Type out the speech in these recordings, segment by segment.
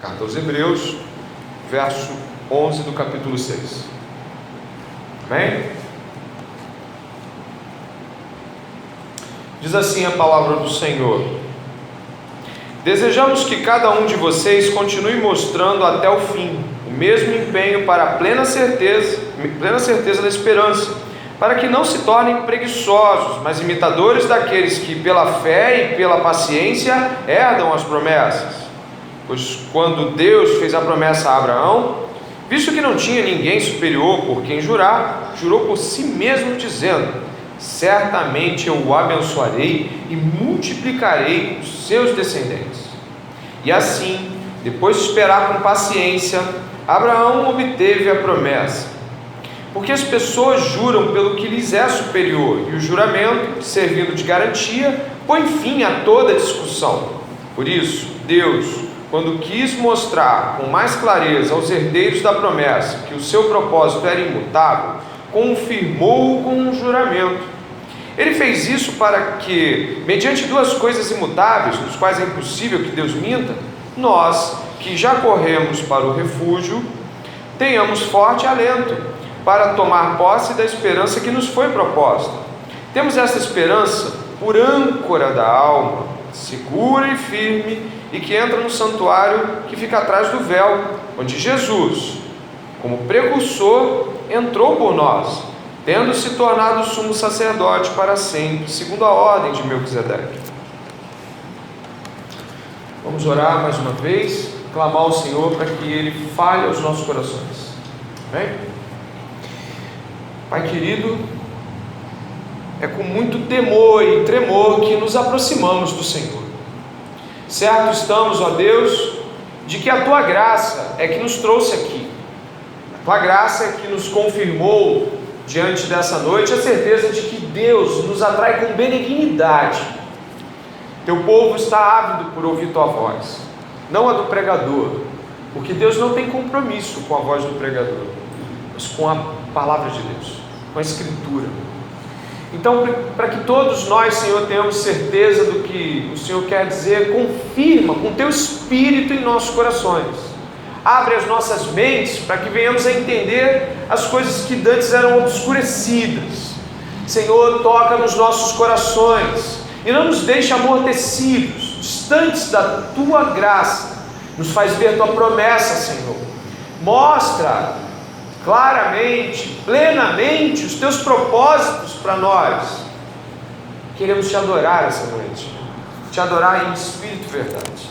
Carta aos Hebreus, verso 11 do capítulo 6. Amém? Diz assim a palavra do Senhor: desejamos que cada um de vocês continue mostrando até o fim o mesmo empenho para a plena certeza da esperança, para que não se tornem preguiçosos, mas imitadores daqueles que pela fé e pela paciência herdam as promessas. Pois quando Deus fez a promessa a Abraão, visto que não tinha ninguém superior por quem jurar, jurou por si mesmo, dizendo: certamente eu o abençoarei e multiplicarei os seus descendentes. E assim, depois de esperar com paciência, Abraão obteve a promessa. Porque as pessoas juram pelo que lhes é superior, e o juramento, servindo de garantia, põe fim a toda discussão. Por isso, Deus, quando quis mostrar com mais clareza aos herdeiros da promessa que o seu propósito era imutável, confirmou-o com um juramento. Ele fez isso para que, mediante duas coisas imutáveis, nos quais é impossível que Deus minta, nós, que já corremos para o refúgio, tenhamos forte alento para tomar posse da esperança que nos foi proposta. Temos esta esperança por âncora da alma, segura e firme, e que entra no santuário que fica atrás do véu, onde Jesus, como precursor, entrou por nós, tendo se tornado sumo sacerdote para sempre, segundo a ordem de Melquisedeque. Vamos orar mais uma vez, clamar ao Senhor para que Ele fale aos nossos corações. Amém? Pai querido, é com muito temor e tremor que nos aproximamos do Senhor. Certo estamos, ó Deus, de que a Tua graça é que nos trouxe aqui. A Tua graça é que nos confirmou, diante dessa noite, a certeza de que Deus nos atrai com benignidade. Teu povo está ávido por ouvir Tua voz, não a do pregador, porque Deus não tem compromisso com a voz do pregador, mas com a palavra de Deus, com a Escritura. Então, para que todos nós, Senhor, tenhamos certeza do que o Senhor quer dizer, confirma com Teu Espírito em nossos corações. Abre as nossas mentes para que venhamos a entender as coisas que antes eram obscurecidas. Senhor, toca nos nossos corações e não nos deixe amortecidos, distantes da Tua graça. Nos faz ver Tua promessa, Senhor. Mostra claramente, plenamente os Teus propósitos para nós. Queremos Te adorar essa noite, Te adorar em espírito e verdade.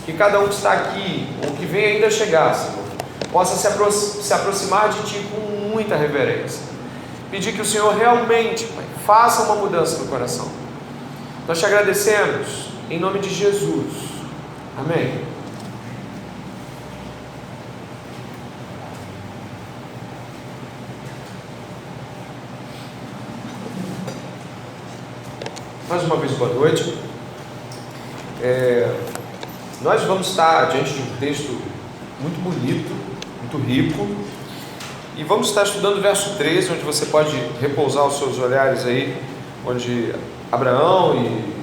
Que cada um que está aqui, ou que vem ainda chegar, Senhor, possa se aproximar de Ti com muita reverência. Pedir que o Senhor realmente, Pai, faça uma mudança no coração. Nós Te agradecemos, em nome de Jesus. Amém. Mais uma vez, boa noite. Nós vamos estar diante de um texto muito bonito, muito rico, e vamos estar estudando o verso 13, onde você pode repousar os seus olhares aí, onde Abraão e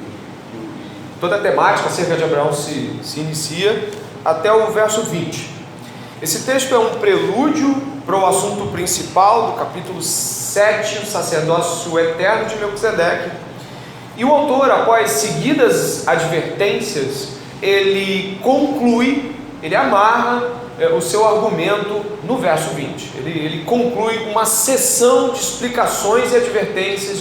toda a temática acerca de Abraão se inicia, até o verso 20. Esse texto é um prelúdio para o assunto principal do capítulo 7, o sacerdócio eterno de Melquisedeque. E o autor, após seguidas advertências, ele conclui, ele amarra o seu argumento no verso 20. Ele conclui uma sessão de explicações e advertências,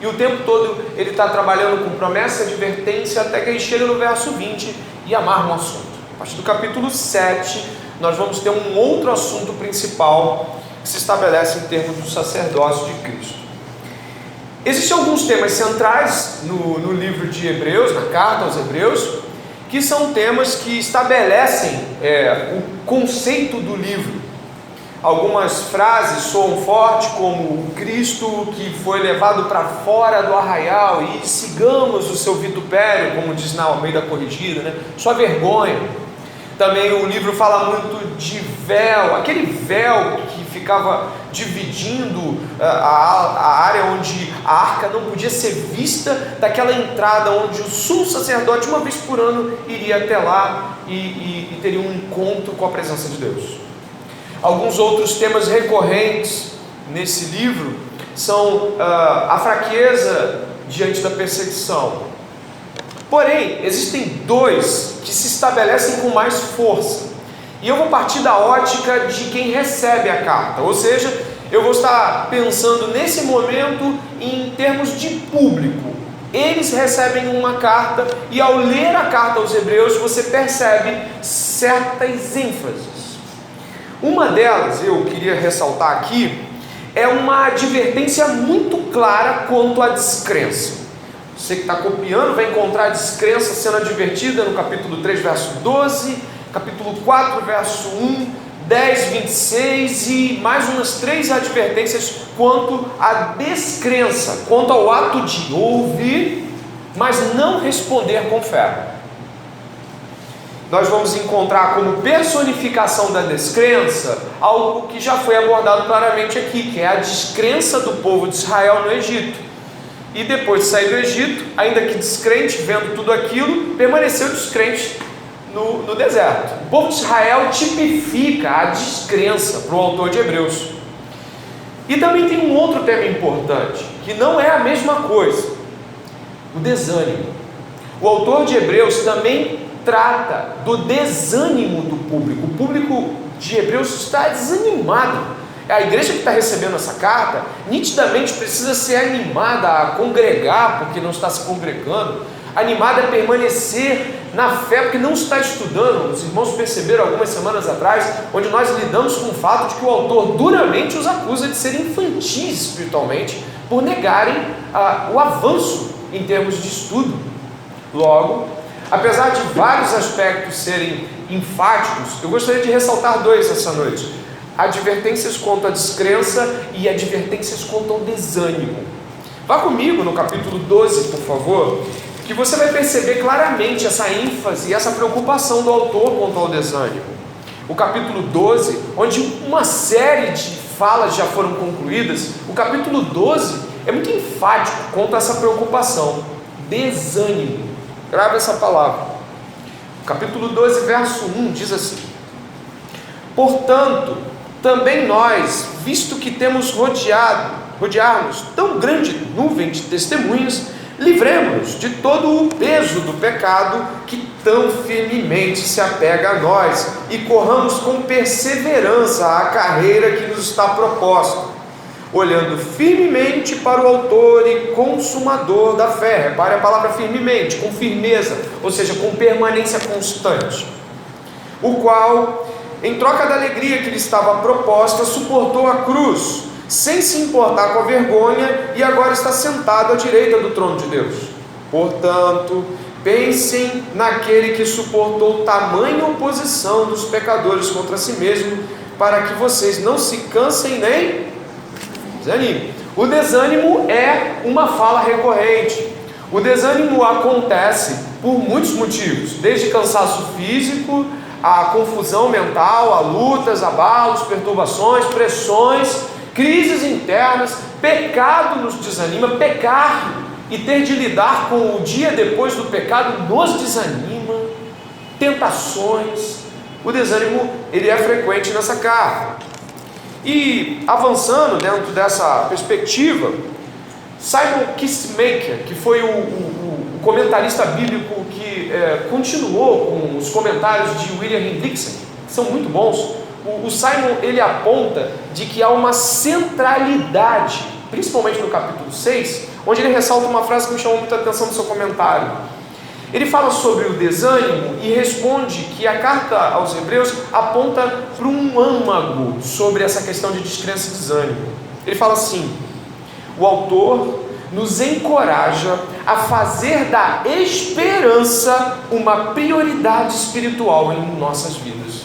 e o tempo todo ele está trabalhando com promessa e advertência, até que ele chega no verso 20 e amarra um assunto. A partir do capítulo 7, nós vamos ter um outro assunto principal que se estabelece em termos do sacerdócio de Cristo. Existem alguns temas centrais no livro de Hebreus, na carta aos Hebreus, que são temas que estabelecem o conceito do livro. Algumas frases soam forte, como o Cristo que foi levado para fora do arraial, e sigamos o seu vitupério, como diz na Almeida Corrigida, né? Sua vergonha. Também o livro fala muito de véu, aquele véu que ficava dividindo a área onde a arca não podia ser vista, daquela entrada onde o sumo sacerdote uma vez por ano iria até lá e teria um encontro com a presença de Deus. Alguns outros temas recorrentes nesse livro são a fraqueza diante da perseguição. Porém, existem dois que se estabelecem com mais força. E eu vou partir da ótica de quem recebe a carta. Ou seja, eu vou estar pensando nesse momento em termos de público. Eles recebem uma carta e ao ler a carta aos Hebreus você percebe certas ênfases. Uma delas, eu queria ressaltar aqui, é uma advertência muito clara quanto à descrença. Você que está copiando vai encontrar a descrença sendo advertida no capítulo 3, verso 12, capítulo 4, verso 1, 10, 26 e mais umas 3 advertências quanto à descrença, quanto ao ato de ouvir, mas não responder com fé. Nós vamos encontrar como personificação da descrença algo que já foi abordado claramente aqui, que é a descrença do povo de Israel no Egito. E depois de sair do Egito, ainda que descrente, vendo tudo aquilo, permaneceu descrente no deserto. O povo de Israel tipifica a descrença para o autor de Hebreus. E também tem um outro tema importante, que não é a mesma coisa: o desânimo. O autor de Hebreus também trata do desânimo do público. O público de Hebreus está desanimado. A igreja que está recebendo essa carta nitidamente precisa ser animada a congregar, porque não está se congregando, animada a permanecer na fé, porque não está estudando. Os irmãos perceberam algumas semanas atrás, onde nós lidamos com o fato de que o autor duramente os acusa de serem infantis espiritualmente, por negarem o avanço em termos de estudo. Logo, apesar de vários aspectos serem enfáticos, eu gostaria de ressaltar 2 essa noite: advertências quanto à descrença e advertências quanto ao desânimo. Vá comigo no capítulo 12, por favor, que você vai perceber claramente essa ênfase e essa preocupação do autor quanto ao desânimo. O capítulo 12, onde uma série de falas já foram concluídas, o capítulo 12 é muito enfático quanto a essa preocupação: desânimo. Grave essa palavra. O capítulo 12, verso 1 diz assim: portanto, também nós, visto que temos rodear-nos tão grande nuvem de testemunhas, livremos-nos de todo o peso do pecado que tão firmemente se apega a nós e corramos com perseverança a carreira que nos está proposta, olhando firmemente para o autor e consumador da fé. Repare a palavra firmemente, com firmeza, ou seja, com permanência constante, o qual, em troca da alegria que lhe estava proposta, suportou a cruz, sem se importar com a vergonha, e agora está sentado à direita do trono de Deus. Portanto, pensem naquele que suportou tamanha oposição dos pecadores contra si mesmo, para que vocês não se cansem nem desanimem. O desânimo é uma fala recorrente. O desânimo acontece por muitos motivos, desde cansaço físico, a confusão mental, a lutas, abalos, perturbações, pressões, crises internas. Pecado nos desanima. Pecar e ter de lidar com o dia depois do pecado nos desanima. Tentações. O desânimo, ele é frequente nessa carta. E avançando dentro dessa perspectiva, Simon Kistemaker, que foi o comentarista bíblico que continuou com os comentários de William Hendrickson, que são muito bons, o Simon, ele aponta de que há uma centralidade, principalmente no capítulo 6, onde ele ressalta uma frase que me chamou muita atenção no seu comentário. Ele fala sobre o desânimo e responde que a carta aos Hebreus aponta para um âmago sobre essa questão de descrença e desânimo. Ele fala assim: o autor nos encoraja a fazer da esperança uma prioridade espiritual em nossas vidas.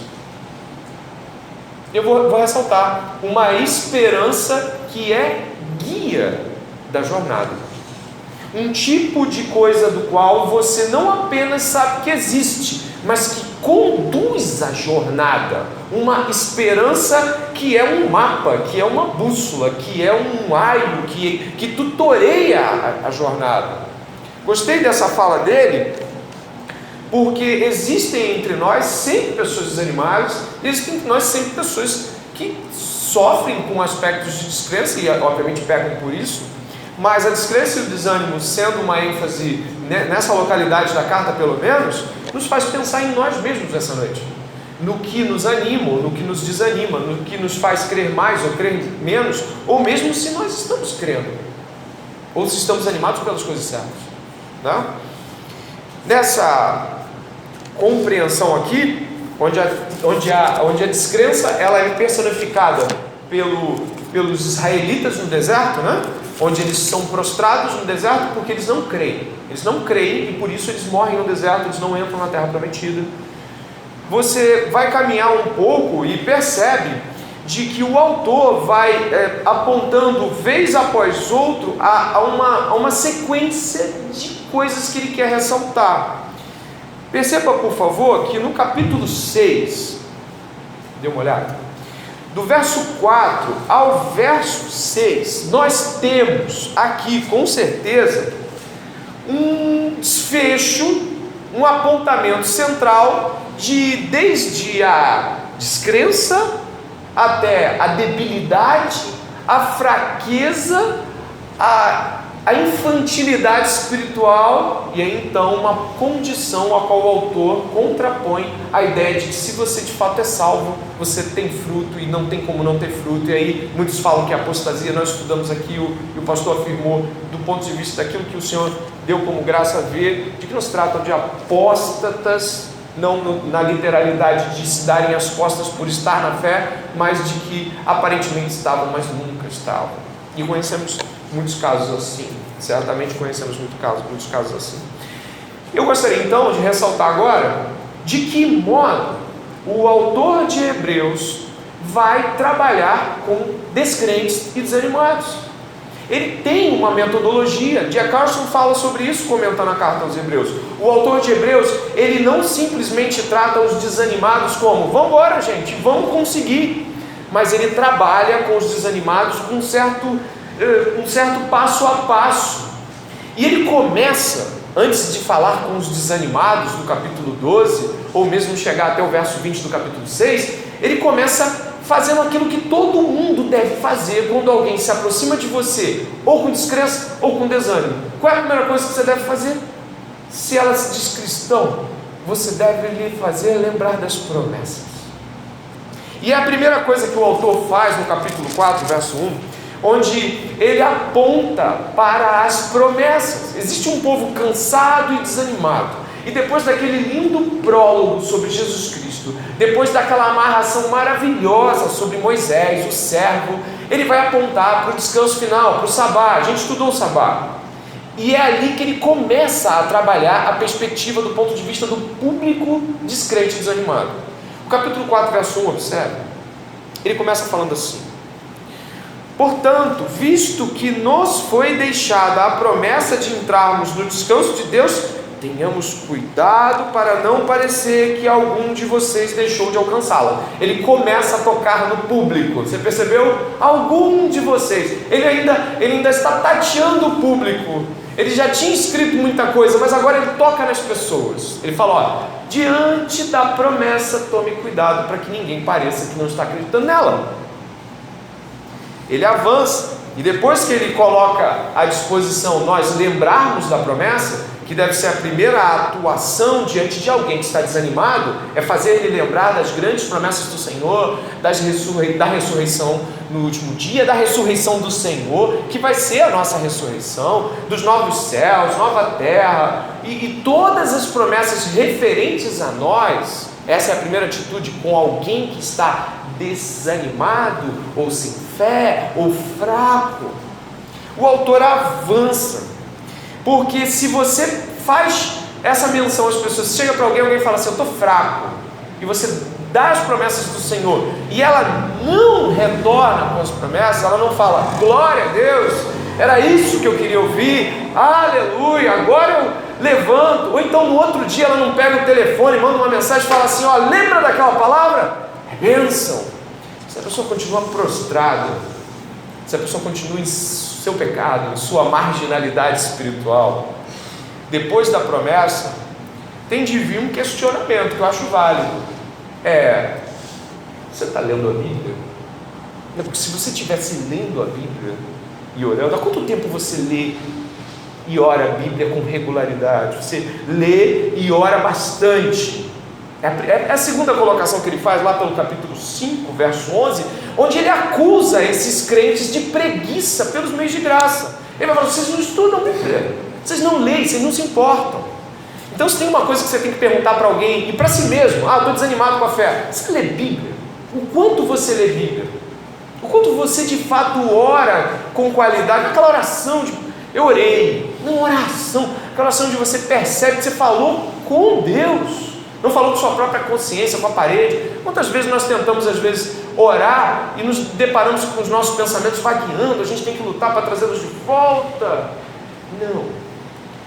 Eu vou ressaltar: uma esperança que é guia da jornada. Um tipo de coisa do qual você não apenas sabe que existe, mas que conduz tens a jornada, uma esperança que é um mapa, que é uma bússola, que é um aio, que tutoreia a jornada. Gostei dessa fala dele, porque existem entre nós sempre pessoas desanimadas, existem entre nós sempre pessoas que sofrem com aspectos de descrença e obviamente pecam por isso, mas a descrença e o desânimo, sendo uma ênfase nessa localidade da carta pelo menos, nos faz pensar em nós mesmos essa noite, no que nos anima, no que nos desanima, no que nos faz crer mais ou crer menos, ou mesmo se nós estamos crendo, ou se estamos animados pelas coisas certas, né? Nessa compreensão aqui, onde a descrença ela é personificada pelos israelitas no deserto, né? Onde eles são prostrados no deserto porque eles não creem e por isso eles morrem no deserto, eles não entram na terra prometida. Você vai caminhar um pouco e percebe de que o autor vai apontando vez após outro a uma sequência de coisas que ele quer ressaltar. Perceba, por favor, que no capítulo 6, dê uma olhada, do verso 4 ao verso 6, nós temos aqui, com certeza, um desfecho, um apontamento central desde a descrença até a debilidade, a fraqueza, a infantilidade espiritual, e aí então uma condição a qual o autor contrapõe a ideia de que se você de fato é salvo, você tem fruto e não tem como não ter fruto. E aí muitos falam que a apostasia, nós estudamos aqui, e o pastor afirmou do ponto de vista daquilo que o Senhor deu como graça a ver, de que nos tratam de apóstatas, não na literalidade de se darem as costas por estar na fé, mas de que aparentemente estavam, mas nunca estavam. E conhecemos muitos casos assim, certamente conhecemos muitos casos assim. Eu gostaria então de ressaltar agora de que modo o autor de Hebreus vai trabalhar com descrentes e desanimados. Ele tem uma metodologia. D.A. Carson fala sobre isso comentando a carta aos Hebreus. O autor de Hebreus, ele não simplesmente trata os desanimados como vamos embora gente, vamos conseguir, mas ele trabalha com os desanimados com um certo passo a passo. E ele começa, antes de falar com os desanimados no capítulo 12, ou mesmo chegar até o verso 20 do capítulo 6, ele começa fazendo aquilo que todo mundo deve fazer quando alguém se aproxima de você, ou com descrença ou com desânimo. Qual é a primeira coisa que você deve fazer? Se ela se diz cristão, você deve lhe fazer lembrar das promessas. E é a primeira coisa que o autor faz no capítulo 4, verso 1, onde ele aponta para as promessas. Existe um povo cansado e desanimado, e depois daquele lindo prólogo sobre Jesus Cristo, depois daquela amarração maravilhosa sobre Moisés, o servo, ele vai apontar para o descanso final, para o sabá. A gente estudou o sabá, e é ali que ele começa a trabalhar a perspectiva do ponto de vista do público descrente e desanimado. O capítulo 4, verso 1, observe, ele começa falando assim: portanto, visto que nos foi deixada a promessa de entrarmos no descanso de Deus, tenhamos cuidado para não parecer que algum de vocês deixou de alcançá-la. Ele começa a tocar no público. Você percebeu? Algum de vocês. Ele ainda está tateando o público. Ele já tinha escrito muita coisa, mas agora ele toca nas pessoas. Ele fala: ó, diante da promessa, tome cuidado para que ninguém pareça que não está acreditando nela. Ele avança, e depois que ele coloca à disposição nós lembrarmos da promessa, que deve ser a primeira atuação diante de alguém que está desanimado, é fazer ele lembrar das grandes promessas do Senhor, da ressurreição no último dia, da ressurreição do Senhor, que vai ser a nossa ressurreição, dos novos céus, nova terra, e todas as promessas referentes a nós. Essa é a primeira atitude com alguém que está desanimado, ou sem fé, ou fraco. O autor avança, porque se você faz essa menção às pessoas, chega para alguém fala assim: eu estou fraco, e você dá as promessas do Senhor, e ela não retorna com as promessas, ela não fala glória a Deus, era isso que eu queria ouvir, aleluia, agora eu levanto. Ou então no outro dia ela não pega o telefone, manda uma mensagem e fala assim: ó, lembra daquela palavra? É bênção. Se a pessoa continua prostrada, se a pessoa continua em seu pecado, em sua marginalidade espiritual, depois da promessa, tem de vir um questionamento que eu acho válido. Você está lendo a Bíblia? Porque se você estivesse lendo a Bíblia e orando, há quanto tempo você lê e ora a Bíblia com regularidade? Você lê e ora bastante. É a segunda colocação que ele faz lá pelo capítulo 5, verso 11, onde ele acusa esses crentes de preguiça pelos meios de graça. Ele vai falar: vocês não estudam a Bíblia, vocês não leem, vocês não se importam. Então, se tem uma coisa que você tem que perguntar para alguém, e para si mesmo: estou desanimado com a fé. Você lê Bíblia? O quanto você lê Bíblia? O quanto você de fato ora com qualidade? Aquela oração de eu orei, não oração, aquela oração onde você percebe que você falou com Deus, não falou com sua própria consciência, com a parede. Quantas vezes nós tentamos às vezes orar e nos deparamos com os nossos pensamentos vagueando, a gente tem que lutar para trazê-los de volta? Não.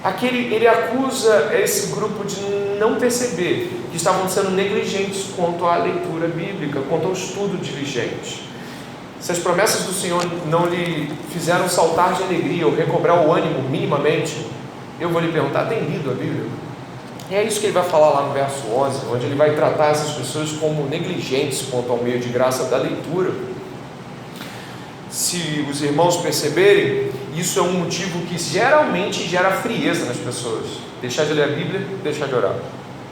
Aqui ele acusa esse grupo de não perceber que estavam sendo negligentes quanto à leitura bíblica, quanto ao estudo diligente. Se as promessas do Senhor não lhe fizeram saltar de alegria ou recobrar o ânimo minimamente, eu vou lhe perguntar: tem lido a Bíblia? E é isso que ele vai falar lá no verso 11, onde ele vai tratar essas pessoas como negligentes quanto ao meio de graça da leitura. Se os irmãos perceberem, isso é um motivo que geralmente gera frieza nas pessoas. Deixar de ler a Bíblia, deixar de orar,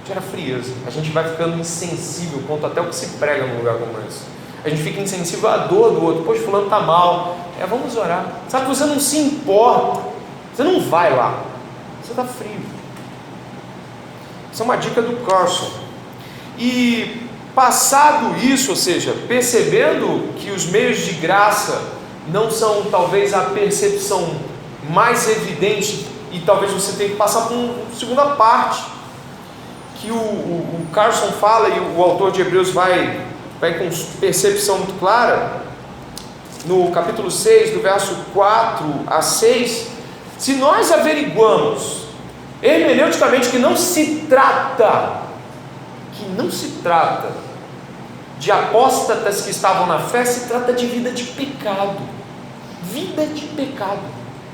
gera frieza. A gente vai ficando insensível quanto até o que se prega num lugar como esse. A gente fica insensível à dor do outro. Poxa, fulano está mal, vamos orar. Sabe que você não se importa, você não vai lá, você está frio. Isso é uma dica do Carson. E passado isso, ou seja, percebendo que os meios de graça não são talvez a percepção mais evidente, e talvez você tenha que passar por uma segunda parte, que o Carson fala, e o autor de Hebreus vai com percepção muito clara, no capítulo 6, do verso 4 a 6, se nós averiguamos hermeneuticamente que não se trata de apóstatas que estavam na fé, se trata de vida de pecado. Vida de pecado.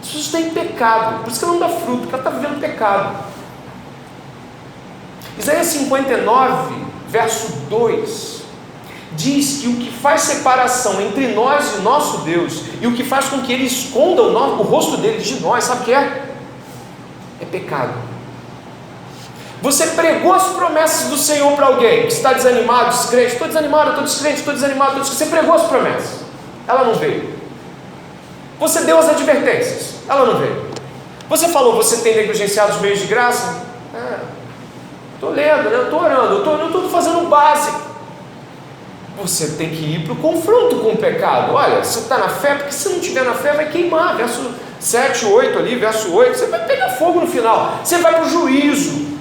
As pessoas têm pecado, por isso que ela não dá fruto, porque ela está vivendo pecado. Isaías 59, verso 2, diz que o que faz separação entre nós e o nosso Deus, e o que faz com que Ele esconda o rosto dele de nós, sabe o que é? É pecado. Você pregou as promessas do Senhor para alguém que está desanimado, descrente: estou desanimado, estou descrente, estou desanimado, você pregou as promessas, ela não veio. Você deu as advertências, ela não veio. Você falou: você tem negligenciado os meios de graça? Estou lendo, eu estou orando, eu estou fazendo o básico. Você tem que ir para o confronto com o pecado. Olha, você está na fé, porque se não estiver na fé vai queimar. Verso 7, 8 ali, verso 8, você vai pegar fogo no final, você vai para o juízo.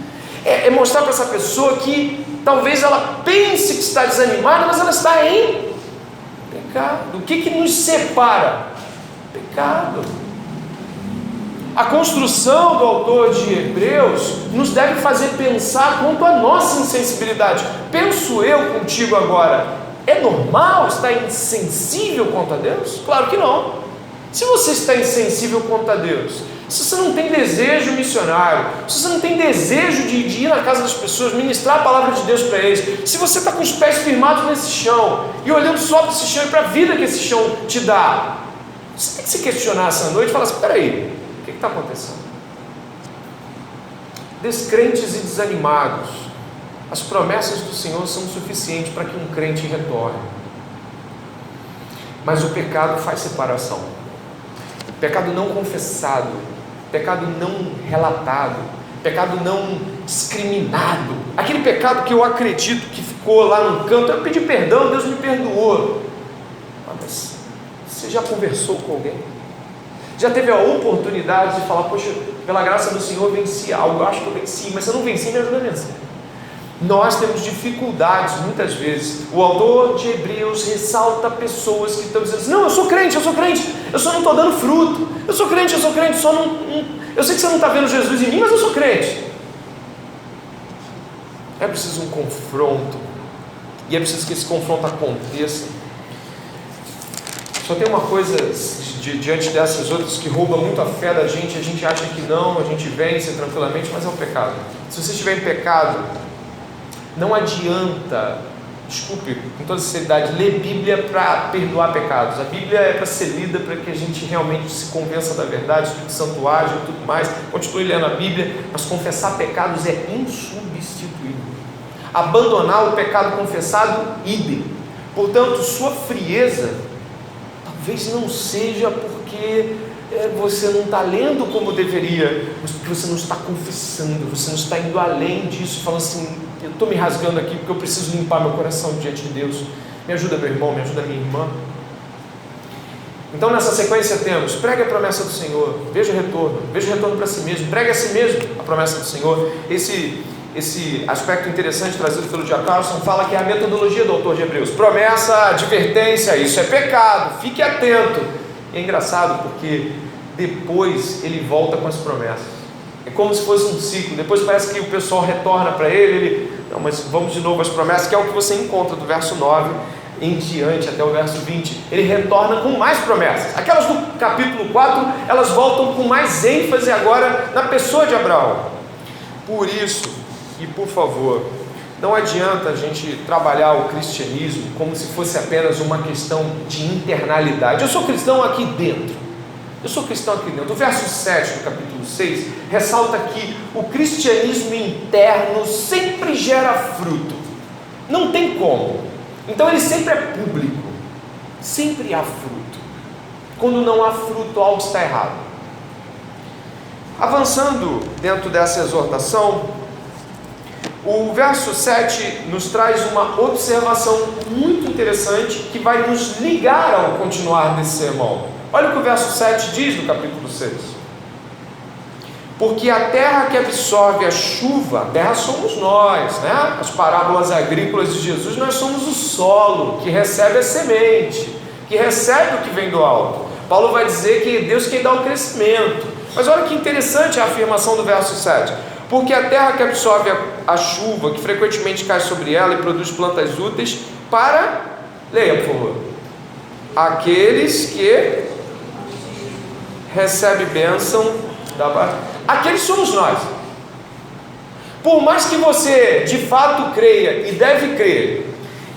É mostrar para essa pessoa que talvez ela pense que está desanimada, mas ela está em pecado. O que nos separa? Pecado. A construção do autor de Hebreus nos deve fazer pensar quanto à nossa insensibilidade. Penso eu contigo agora: é normal estar insensível quanto a Deus? Claro que não. Se você está insensível quanto a Deus, se você não tem desejo missionário, se você não tem desejo de ir na casa das pessoas, ministrar a palavra de Deus para eles, se você está com os pés firmados nesse chão e olhando só para esse chão e para a vida que esse chão te dá, você tem que se questionar essa noite e falar assim: peraí, o que está acontecendo? Descrentes e desanimados, as promessas do Senhor são suficientes para que um crente retorne, mas o pecado faz separação. Pecado não confessado, pecado não relatado, pecado não discriminado, aquele pecado que eu acredito que ficou lá no canto: eu pedi perdão, Deus me perdoou. Mas você já conversou com alguém? Já teve a oportunidade de falar: poxa, pela graça do Senhor eu venci algo, eu acho que eu venci, mas se eu não venci, me ajuda a vencer. Nós temos dificuldades muitas vezes. O autor de Hebreus ressalta pessoas que estão dizendo assim: não, eu sou crente, eu só não estou dando fruto. Eu sou crente, só não. Eu sei que você não está vendo Jesus em mim, mas eu sou crente. É preciso um confronto, e é preciso que esse confronto aconteça. Só tem uma coisa diante dessas outras que rouba muito a fé da gente. A gente acha que não, a gente vence tranquilamente, mas é o pecado. Se você estiver em pecado, não adianta, desculpe, com toda sinceridade, ler Bíblia para perdoar pecados. A Bíblia é para ser lida para que a gente realmente se convença da verdade, Espírito Santo age e tudo mais. Continue lendo a Bíblia, mas confessar pecados é insubstituível. Abandonar o pecado confessado, idem. Portanto, sua frieza talvez não seja porque você não está lendo como deveria, mas porque você não está confessando, você não está indo além disso, falando assim: eu estou me rasgando aqui porque eu preciso limpar meu coração diante de Deus. Me ajuda, meu irmão, me ajuda, minha irmã. Então, nessa sequência temos: pregue a promessa do Senhor, veja o retorno para si mesmo, pregue a si mesmo a promessa do Senhor. Esse aspecto interessante trazido pelo J. Carlson fala que é a metodologia do autor de Hebreus: promessa, advertência, isso é pecado, fique atento. E é engraçado porque depois ele volta com as promessas. É como se fosse um ciclo. Depois parece que o pessoal retorna para ele, não, mas vamos de novo às promessas, que é o que você encontra do verso 9 em diante até o verso 20. Ele retorna com mais promessas. Aquelas do capítulo 4, elas voltam com mais ênfase agora na pessoa de Abraão. Por isso, e por favor, não adianta a gente trabalhar o cristianismo como se fosse apenas uma questão de internalidade. Eu sou cristão aqui dentro. O verso 7 do capítulo 6 ressalta que o cristianismo interno sempre gera fruto. Não tem como. Então ele sempre é público. Sempre há fruto. Quando não há fruto, algo está errado. Avançando dentro dessa exortação, o verso 7 nos traz uma observação muito interessante que vai nos ligar ao continuar desse sermão. Olha o que o verso 7 diz no capítulo 6. Porque a terra que absorve a chuva, a terra somos nós, né? As parábolas agrícolas de Jesus, nós somos o solo que recebe a semente, que recebe o que vem do alto. Paulo vai dizer que Deus quem dá o crescimento. Mas olha que interessante a afirmação do verso 7. Porque a terra que absorve a chuva, que frequentemente cai sobre ela e produz plantas úteis para, leia por favor, aqueles que recebem bênção da parte. Aqueles somos nós. Por mais que você de fato creia, e deve crer,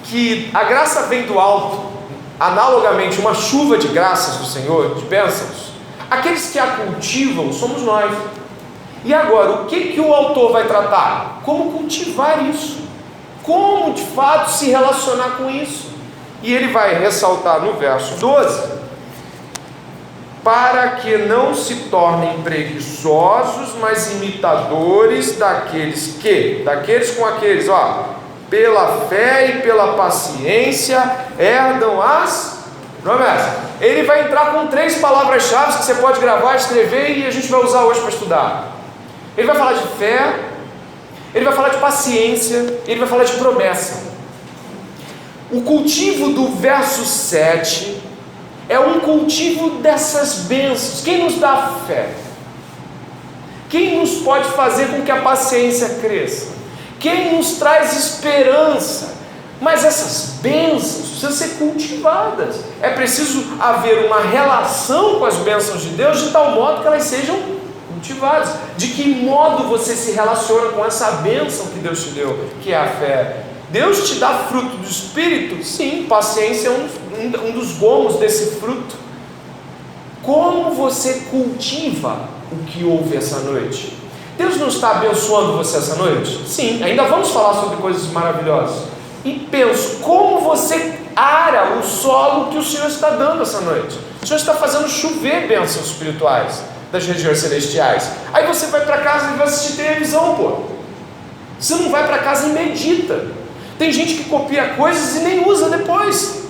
que a graça vem do alto, analogamente uma chuva de graças do Senhor, de bênçãos, aqueles que a cultivam somos nós. E agora, o que o autor vai tratar? Como cultivar isso? Como de fato se relacionar com isso? E ele vai ressaltar no verso 12: para que não se tornem preguiçosos, mas imitadores daqueles com aqueles, pela fé e pela paciência herdam as promessas. Ele vai entrar com 3 palavras-chave que você pode gravar, escrever, e a gente vai usar hoje para estudar. Ele vai falar de fé, ele vai falar de paciência, ele vai falar de promessa. O cultivo do verso 7 é um cultivo dessas bênçãos. Quem nos dá a fé? Quem nos pode fazer com que a paciência cresça? Quem nos traz esperança? Mas essas bênçãos precisam ser cultivadas. É preciso haver uma relação com as bênçãos de Deus de tal modo que elas sejam cultivadas. De que modo você se relaciona com essa bênção que Deus te deu, que é a fé? Deus te dá fruto do Espírito? Sim, paciência é um dos gomos desse fruto. Como você cultiva o que houve essa noite? Deus não está abençoando você essa noite? Sim, ainda vamos falar sobre coisas maravilhosas. E penso, como você ara o solo que o Senhor está dando essa noite? O Senhor está fazendo chover bênçãos espirituais das regiões celestiais. Aí você vai para casa e vai assistir televisão, Você não vai para casa e medita. Tem gente que copia coisas e nem usa depois,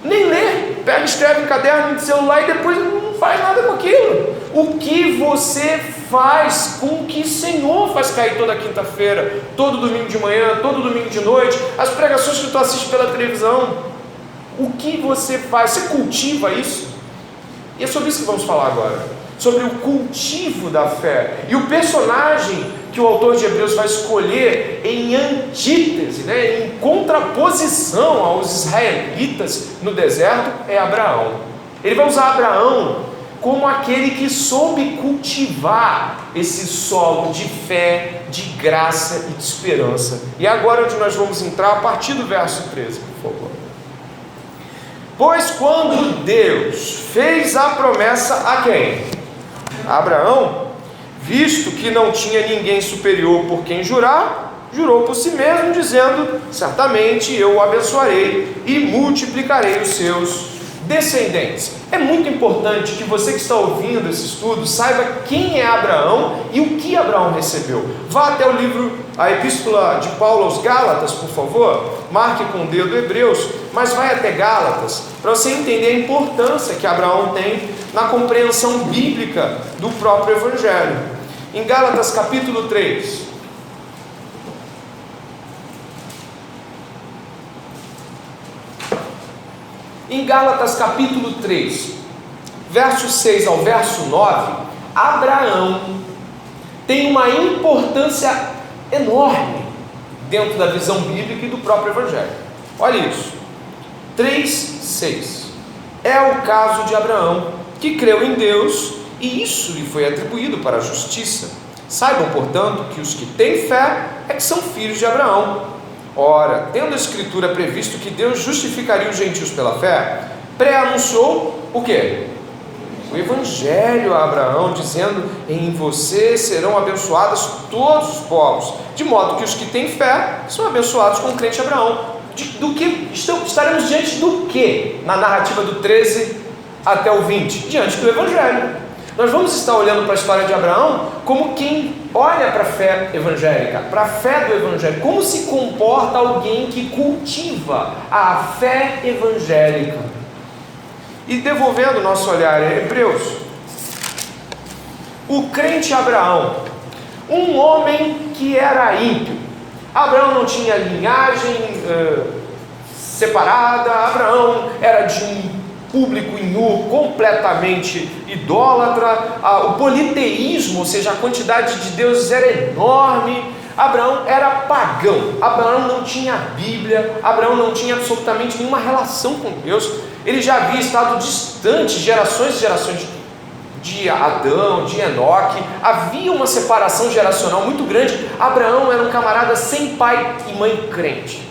nem lê, pega, escreve em caderno, no celular e depois não faz nada com aquilo. O que você faz com o que o Senhor faz cair toda quinta-feira, todo domingo de manhã, todo domingo de noite, as pregações que tu assiste pela televisão? O que você faz? Você cultiva isso? E é sobre isso que vamos falar agora, sobre o cultivo da fé. E o personagem que o autor de Hebreus vai escolher em antítese, em contraposição aos israelitas no deserto, é Abraão. Ele vai usar Abraão como aquele que soube cultivar esse solo de fé, de graça e de esperança. E é agora onde nós vamos entrar a partir do verso 13, por favor. Pois quando Deus fez a promessa a quem? A Abraão, visto que não tinha ninguém superior por quem jurar, jurou por si mesmo, dizendo: certamente eu o abençoarei e multiplicarei os seus descendentes. É muito importante que você que está ouvindo esse estudo saiba quem é Abraão e o que Abraão recebeu. Vá até o livro, a epístola de Paulo aos Gálatas, por favor, marque com o dedo Hebreus, mas vai até Gálatas, para você entender a importância que Abraão tem na compreensão bíblica do próprio Evangelho. Em Gálatas capítulo 3, em Gálatas capítulo 3, verso 6 ao verso 9, Abraão tem uma importância enorme dentro da visão bíblica e do próprio Evangelho. Olha isso, 3:6. É o caso de Abraão, que creu em Deus, e isso lhe foi atribuído para a justiça. Saibam, portanto, que os que têm fé é que são filhos de Abraão. Ora, tendo a Escritura previsto que Deus justificaria os gentios pela fé, pré-anunciou o quê? O Evangelho a Abraão, dizendo: em você serão abençoados todos os povos, de modo que os que têm fé são abençoados com o crente Abraão. Estaremos diante do que na narrativa do 13 até o 20? Diante do Evangelho. Nós vamos estar olhando para a história de Abraão como quem olha para a fé evangélica, para a fé do Evangelho, como se comporta alguém que cultiva a fé evangélica. E devolvendo nosso olhar a Hebreus, o crente Abraão, um homem que era ímpio. Abraão não tinha linhagem separada, Abraão era de um público nu, completamente idólatra, o politeísmo, ou seja, a quantidade de deuses era enorme. Abraão era pagão, Abraão não tinha Bíblia, Abraão não tinha absolutamente nenhuma relação com Deus, ele já havia estado distante, gerações e gerações de Adão, de Enoque, havia uma separação geracional muito grande. Abraão era um camarada sem pai e mãe crente.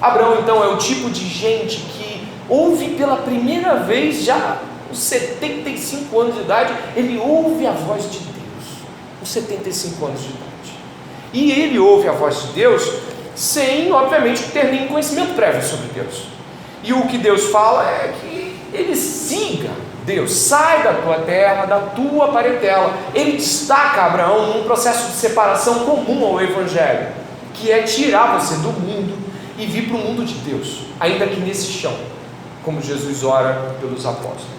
Abraão então é o tipo de gente que ouve pela primeira vez, já aos 75 anos de idade, ele ouve a voz de Deus, aos 75 anos de idade. E ele ouve a voz de Deus sem, obviamente, ter nenhum conhecimento prévio sobre Deus. E o que Deus fala é que ele siga Deus, sai da tua terra, da tua parentela. Ele destaca Abraão num processo de separação comum ao Evangelho, que é tirar você do mundo e vir para o mundo de Deus, ainda que nesse chão, como Jesus ora pelos apóstolos.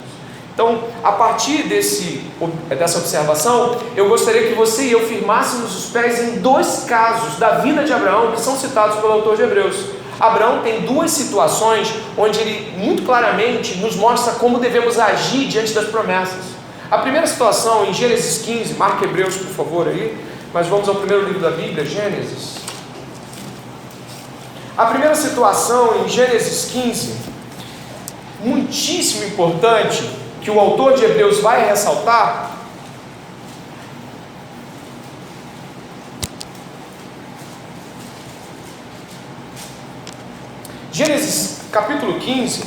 Então, a partir dessa observação, eu gostaria que você e eu firmássemos os pés em dois casos da vida de Abraão que são citados pelo autor de Hebreus. Abraão tem duas situações onde ele muito claramente nos mostra como devemos agir diante das promessas. A primeira situação em Gênesis 15, marque Hebreus por favor aí, mas vamos ao primeiro livro da Bíblia, Gênesis. A primeira situação em Gênesis 15, muitíssimo importante, que o autor de Hebreus vai ressaltar, Gênesis capítulo 15,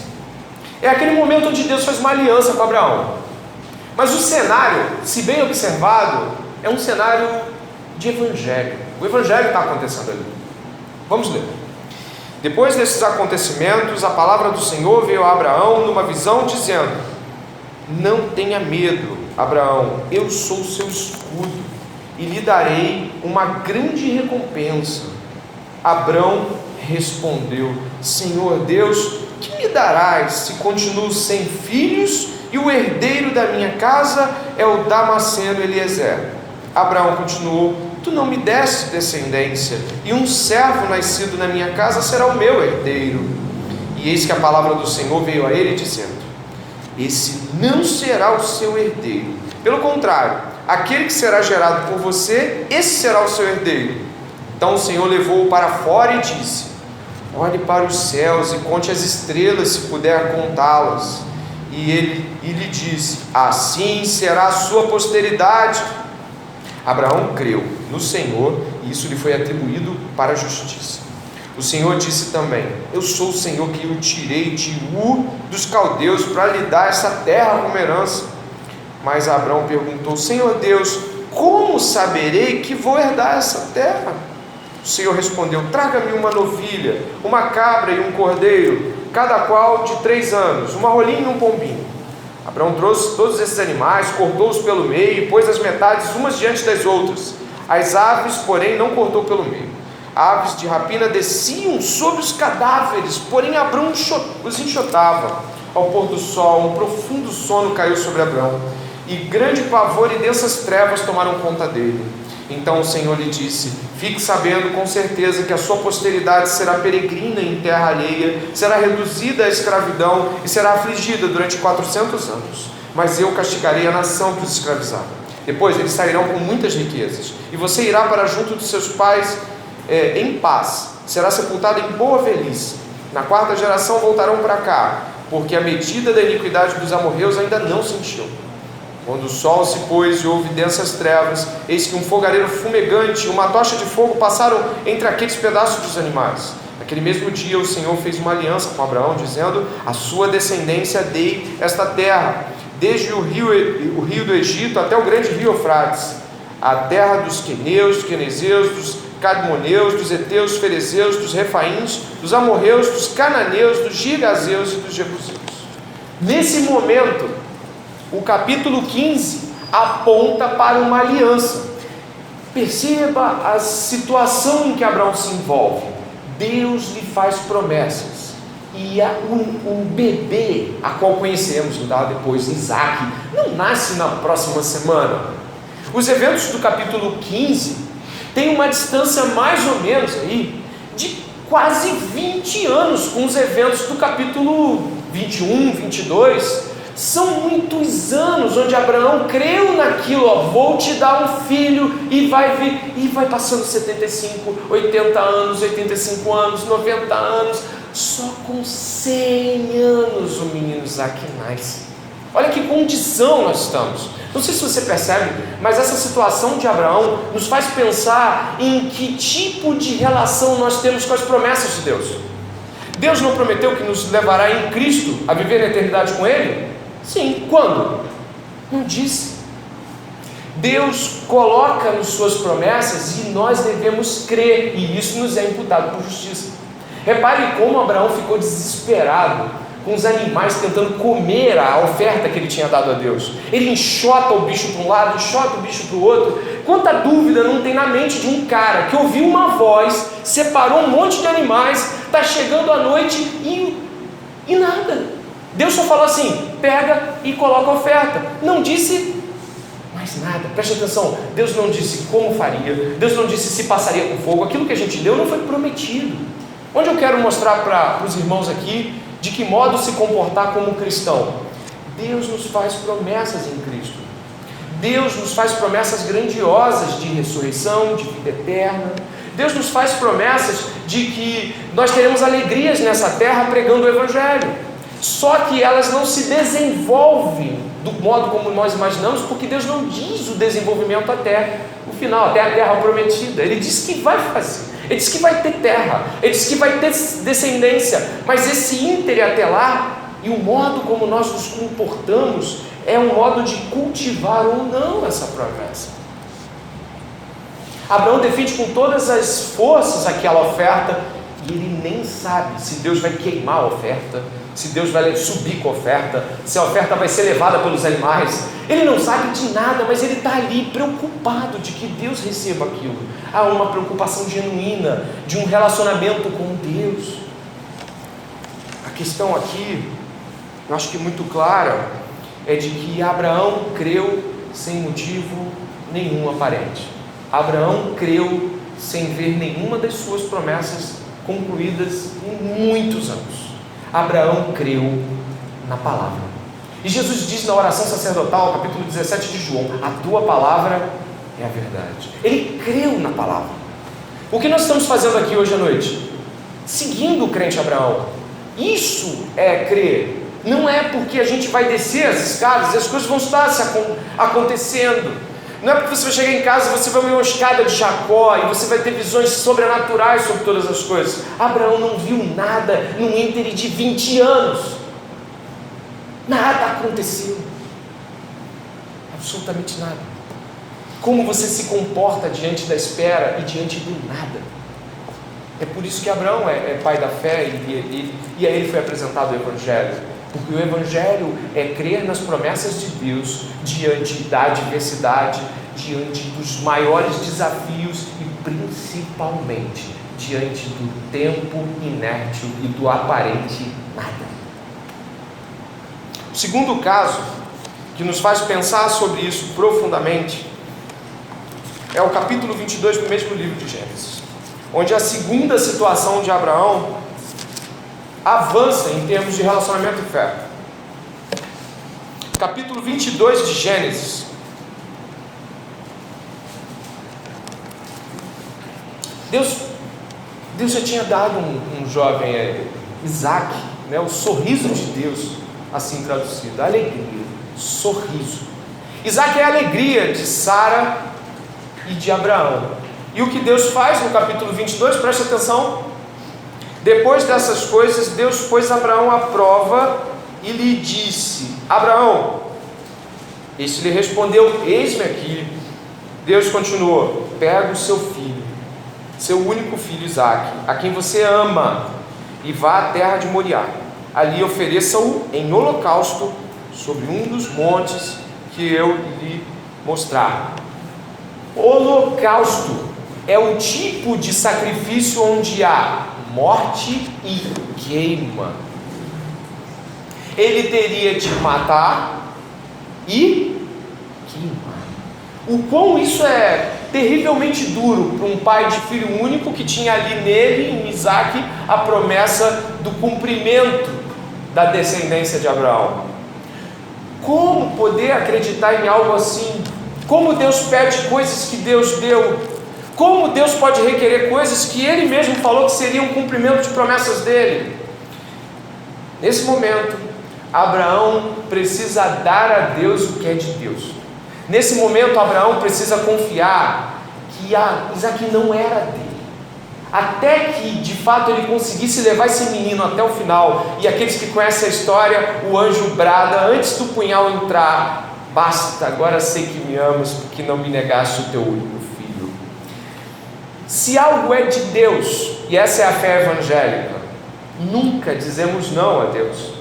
é aquele momento onde Deus faz uma aliança com Abraão. Mas o cenário, se bem observado, é um cenário de evangelho. O evangelho está acontecendo ali. Vamos ler. Depois desses acontecimentos, a palavra do Senhor veio a Abraão numa visão, dizendo: não tenha medo, Abraão, eu sou seu escudo, e lhe darei uma grande recompensa. Abraão respondeu: Senhor Deus, que me darás se continuo sem filhos, e o herdeiro da minha casa é o Damasceno Eliezer? Abraão continuou: tu não me deste descendência, e um servo nascido na minha casa será o meu herdeiro. E eis que a palavra do Senhor veio a ele, dizendo: esse não será o seu herdeiro. Pelo contrário, aquele que será gerado por você, esse será o seu herdeiro. Então o Senhor levou-o para fora e disse: olhe para os céus e conte as estrelas, se puder contá-las. E ele lhe disse: assim será a sua posteridade. Abraão creu no Senhor e isso lhe foi atribuído para a justiça. O Senhor disse também: eu sou o Senhor que o tirei de Ur dos caldeus para lhe dar essa terra como herança. Mas Abraão perguntou: Senhor Deus, como saberei que vou herdar essa terra? O Senhor respondeu: traga-me uma novilha, uma cabra e um cordeiro, cada qual de 3 anos, uma rolinha e um pombinho. Abraão trouxe todos esses animais, cortou-os pelo meio e pôs as metades umas diante das outras. As aves, porém, não cortou pelo meio. Aves de rapina desciam sobre os cadáveres, porém Abraão os enxotava. Ao pôr do sol, um profundo sono caiu sobre Abraão, e grande pavor e densas trevas tomaram conta dele. Então o Senhor lhe disse: fique sabendo com certeza que a sua posteridade será peregrina em terra alheia, será reduzida à escravidão e será afligida durante 400 anos. Mas eu castigarei a nação que os escravizava. Depois eles sairão com muitas riquezas, e você irá para junto de seus pais em paz, será sepultado em boa velhice. Na 4ª geração voltarão para cá, porque a medida da iniquidade dos amorreus ainda não se encheu. Quando o sol se pôs e houve densas trevas, eis que um fogareiro fumegante e uma tocha de fogo passaram entre aqueles pedaços dos animais. Naquele mesmo dia o Senhor fez uma aliança com Abraão, dizendo: a sua descendência dei esta terra, desde o rio do Egito até o grande rio Eufrates, a terra dos queneus, dos quenezeus, dos cadmoneus, dos heteus, dos ferezeus, dos refaíns, dos amorreus, dos cananeus, dos girgazeus e dos jebuseus. Nesse momento, o capítulo 15 aponta para uma aliança. Perceba a situação em que Abraão se envolve. Deus lhe faz promessas, e o bebê, a qual conheceremos depois, Isaac, não nasce na próxima semana. Os eventos do capítulo 15 têm uma distância mais ou menos aí de quase 20 anos com os eventos do capítulo 21, 22. São muitos anos onde Abraão creu naquilo: vou te dar um filho, e vai passando 75, 80 anos, 85 anos, 90 anos. Só com 100 anos o menino Isaac nasce. Olha que condição nós estamos. Não sei se você percebe, mas essa situação de Abraão nos faz pensar em que tipo de relação nós temos com as promessas de Deus. Deus não prometeu que nos levará em Cristo a viver na eternidade com Ele? Sim. Quando? Não disse. Deus coloca-nos suas promessas e nós devemos crer, e isso nos é imputado por justiça. Repare como Abraão ficou desesperado com os animais tentando comer a oferta que ele tinha dado a Deus. Ele enxota o bicho para um lado, enxota o bicho para o outro. Quanta dúvida não tem na mente de um cara que ouviu uma voz, separou um monte de animais, está chegando a noite e nada. Deus só falou assim: pega e coloca a oferta. Não disse mais nada. Preste atenção, Deus não disse como faria, Deus não disse se passaria com fogo. Aquilo que a gente deu não foi prometido. Onde eu quero mostrar para os irmãos aqui de que modo se comportar como cristão? Deus nos faz promessas em Cristo. Deus nos faz promessas grandiosas de ressurreição, de vida eterna. Deus nos faz promessas de que nós teremos alegrias nessa terra pregando o Evangelho. Só que elas não se desenvolvem do modo como nós imaginamos, porque Deus não diz o desenvolvimento até o final, até a terra prometida. Ele diz que vai fazer. Ele diz que vai ter terra, ele diz que vai ter descendência, mas esse íntere até lá, e o modo como nós nos comportamos, é um modo de cultivar ou não essa promessa. Abraão defende com todas as forças aquela oferta, e ele nem sabe se Deus vai queimar a oferta, se Deus vai subir com a oferta, se a oferta vai ser levada pelos animais. Ele não sabe de nada, mas ele está ali preocupado de que Deus receba aquilo. Há uma preocupação genuína de um relacionamento com Deus. A questão aqui, eu acho que muito clara, é de que Abraão creu sem motivo nenhum aparente. Abraão creu sem ver nenhuma das suas promessas concluídas em muitos anos. Abraão creu na palavra. E Jesus diz na oração sacerdotal, capítulo 17 de João: a tua palavra é a verdade. Ele creu na palavra. O que nós estamos fazendo aqui hoje à noite? Seguindo o crente Abraão. Isso é crer. Não é porque a gente vai descer as escadas e as coisas vão estar acontecendo. Não é porque você vai chegar em casa e você vai ver uma escada de Jacó e você vai ter visões sobrenaturais sobre todas as coisas. Abraão não viu nada num íntere de 20 anos. Nada aconteceu. Absolutamente nada. Como você se comporta diante da espera e diante do nada. É por isso que Abraão é pai da fé e a ele foi apresentado o Evangelho. Porque o Evangelho é crer nas promessas de Deus diante da adversidade, diante dos maiores desafios e principalmente diante do tempo inértil e do aparente nada. O segundo caso que nos faz pensar sobre isso profundamente é o capítulo 22 do mesmo livro de Gênesis, onde a segunda situação de Abraão avança em termos de relacionamento e fé. Capítulo 22 de Gênesis. Deus já tinha dado um jovem Isaac, né, o sorriso de Deus, assim traduzido, alegria, sorriso. Isaac é a alegria de Sara e de Abraão. E o que Deus faz no capítulo 22, preste atenção. Depois dessas coisas, Deus pôs Abraão à prova e lhe disse: Abraão. Este lhe respondeu: eis-me aqui. Deus continuou: pega o seu filho, seu único filho Isaque, a quem você ama, e vá à terra de Moriá. Ali ofereça-o em holocausto sobre um dos montes que eu lhe mostrar. Holocausto é o tipo de sacrifício onde há morte e queima. Ele teria de matar e queimar. O quão isso é terrivelmente duro para um pai de filho único que tinha ali nele, em Isaque, a promessa do cumprimento da descendência de Abraão. Como poder acreditar em algo assim? Como Deus pede coisas que Deus deu? Como Deus pode requerer coisas que Ele mesmo falou que seriam cumprimento de promessas dele? Nesse momento, Abraão precisa dar a Deus o que é de Deus. Nesse momento, Abraão precisa confiar que Isaque não era dele. Até que, de fato, ele conseguisse levar esse menino até o final. E aqueles que conhecem a história, o anjo brada antes do punhal entrar: basta, agora sei que me amas, porque não me negaste o teu único filho. Se algo é de Deus, e essa é a fé evangélica, nunca dizemos não a Deus.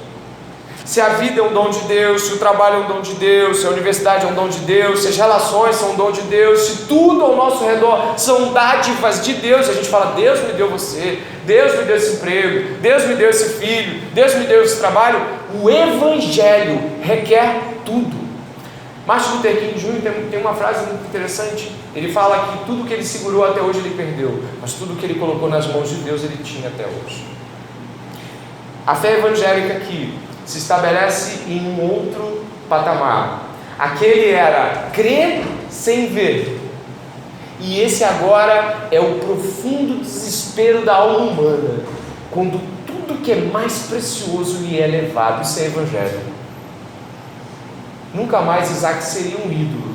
Se a vida é um dom de Deus, se o trabalho é um dom de Deus, se a universidade é um dom de Deus, se as relações são um dom de Deus, se tudo ao nosso redor são dádivas de Deus, a gente fala: Deus me deu você, Deus me deu esse emprego, Deus me deu esse filho, Deus me deu esse trabalho. O Evangelho requer tudo. Martin Luther King Jr. tem uma frase muito interessante. Ele fala que tudo que ele segurou até hoje ele perdeu, mas tudo que ele colocou nas mãos de Deus ele tinha até hoje. A fé evangélica aqui se estabelece em um outro patamar. Aquele era crer sem ver, e esse agora é o profundo desespero da alma humana, quando tudo que é mais precioso lhe é levado. Isso é evangelho. Nunca mais Isaque seria um ídolo,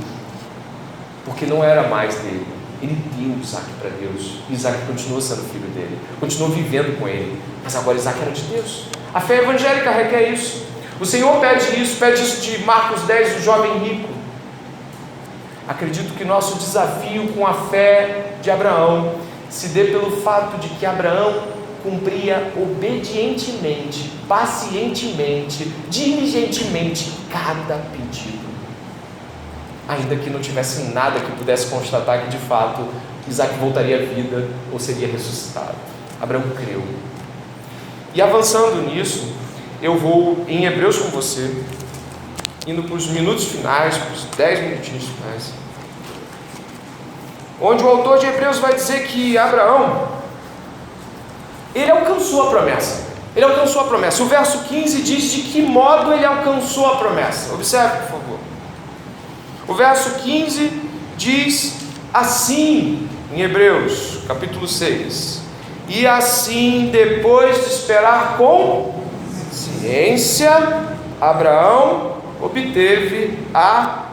porque não era mais dele. Ele deu Isaque para Deus. Isaque continuou sendo filho dele, continuou vivendo com ele, mas agora Isaque era de Deus. A fé evangélica requer isso. O Senhor pede isso de Marcos 10, o jovem rico. Acredito que nosso desafio com a fé de Abraão se dê pelo fato de que Abraão cumpria obedientemente, pacientemente, diligentemente cada pedido, ainda que não tivesse nada que pudesse constatar que de fato Isaque voltaria à vida ou seria ressuscitado. Abraão creu. E avançando nisso, eu vou em Hebreus com você, indo para os minutos finais, para os 10 minutinhos finais, onde o autor de Hebreus vai dizer que Abraão, ele alcançou a promessa. Ele alcançou a promessa. O verso 15 diz de que modo ele alcançou a promessa. Observe, por favor. O verso 15 diz assim, em Hebreus, capítulo 6: e assim, depois de esperar com ciência, Abraão obteve a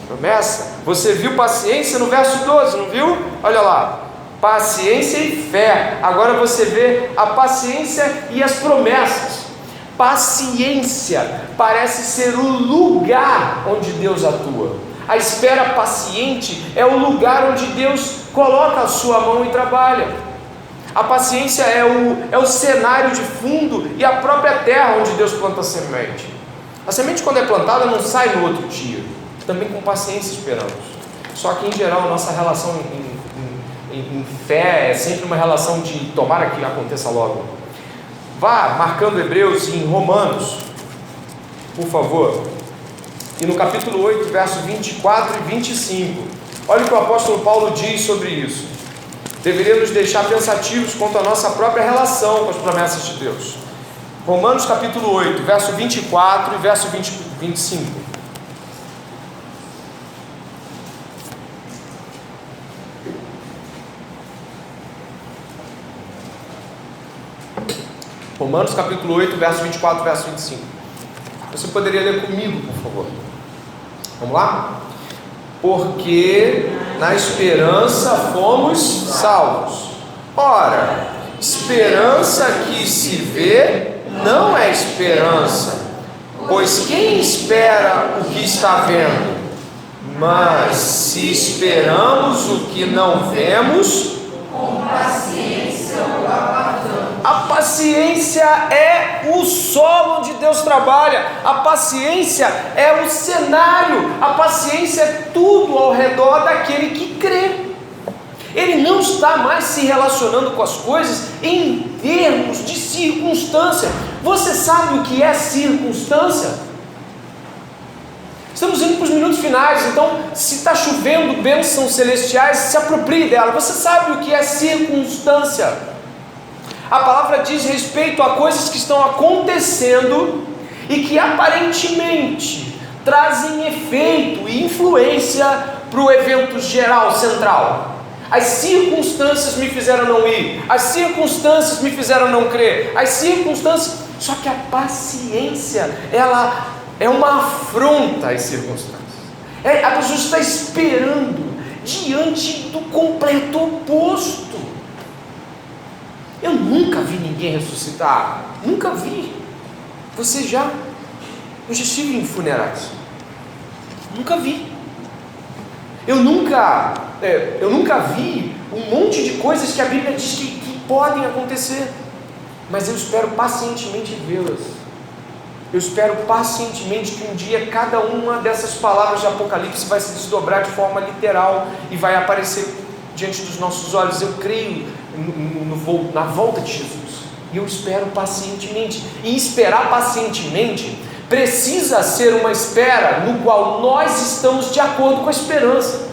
promessa. Você viu paciência no verso 12, não viu? Olha lá, paciência e fé. Agora você vê a paciência e as promessas. Paciência parece ser o lugar onde Deus atua. A espera paciente é o lugar onde Deus coloca a sua mão e trabalha. A paciência é o cenário de fundo e a própria terra onde Deus planta a semente. A semente, quando é plantada, não sai no outro dia. Também com paciência esperamos. Só que, em geral, a nossa relação em fé é sempre uma relação de tomara que aconteça logo. Vá marcando Hebreus e em Romanos, por favor. E no capítulo 8, verso 24 e 25. Olha o que o apóstolo Paulo diz sobre isso. Deveria nos deixar pensativos quanto à nossa própria relação com as promessas de Deus. Romanos capítulo 8, verso 24 e verso 25. Romanos capítulo 8, verso 24 e verso 25. Você poderia ler comigo, por favor? Vamos lá? Porque na esperança fomos salvos. Ora, esperança que se vê não é esperança, pois quem espera o que está vendo? Mas se esperamos o que não vemos, com paciência o aguardamos. A paciência é o solo onde Deus trabalha. A paciência é o cenário. A paciência é tudo ao redor daquele que crê. Ele não está mais se relacionando com as coisas em termos de circunstância. Você sabe o que é circunstância? Estamos indo para os minutos finais, então se está chovendo bênçãos celestiais, se aproprie dela. Você sabe o que é circunstância? A palavra diz respeito a coisas que estão acontecendo e que aparentemente trazem efeito e influência para o evento geral, central. As circunstâncias me fizeram não ir, as circunstâncias me fizeram não crer, as circunstâncias... Só que a paciência, ela é uma afronta às circunstâncias. A pessoa está esperando diante do completo oposto. Eu nunca vi ninguém ressuscitar, nunca vi. Você já? Eu já estive em funerais, nunca vi. Eu nunca vi um monte de coisas que a Bíblia diz que podem acontecer, mas eu espero pacientemente vê-las. Eu espero pacientemente que um dia cada uma dessas palavras de Apocalipse vai se desdobrar de forma literal e vai aparecer diante dos nossos olhos. Eu creio na volta de Jesus e eu espero pacientemente. E esperar pacientemente precisa ser uma espera no qual nós estamos de acordo com a esperança.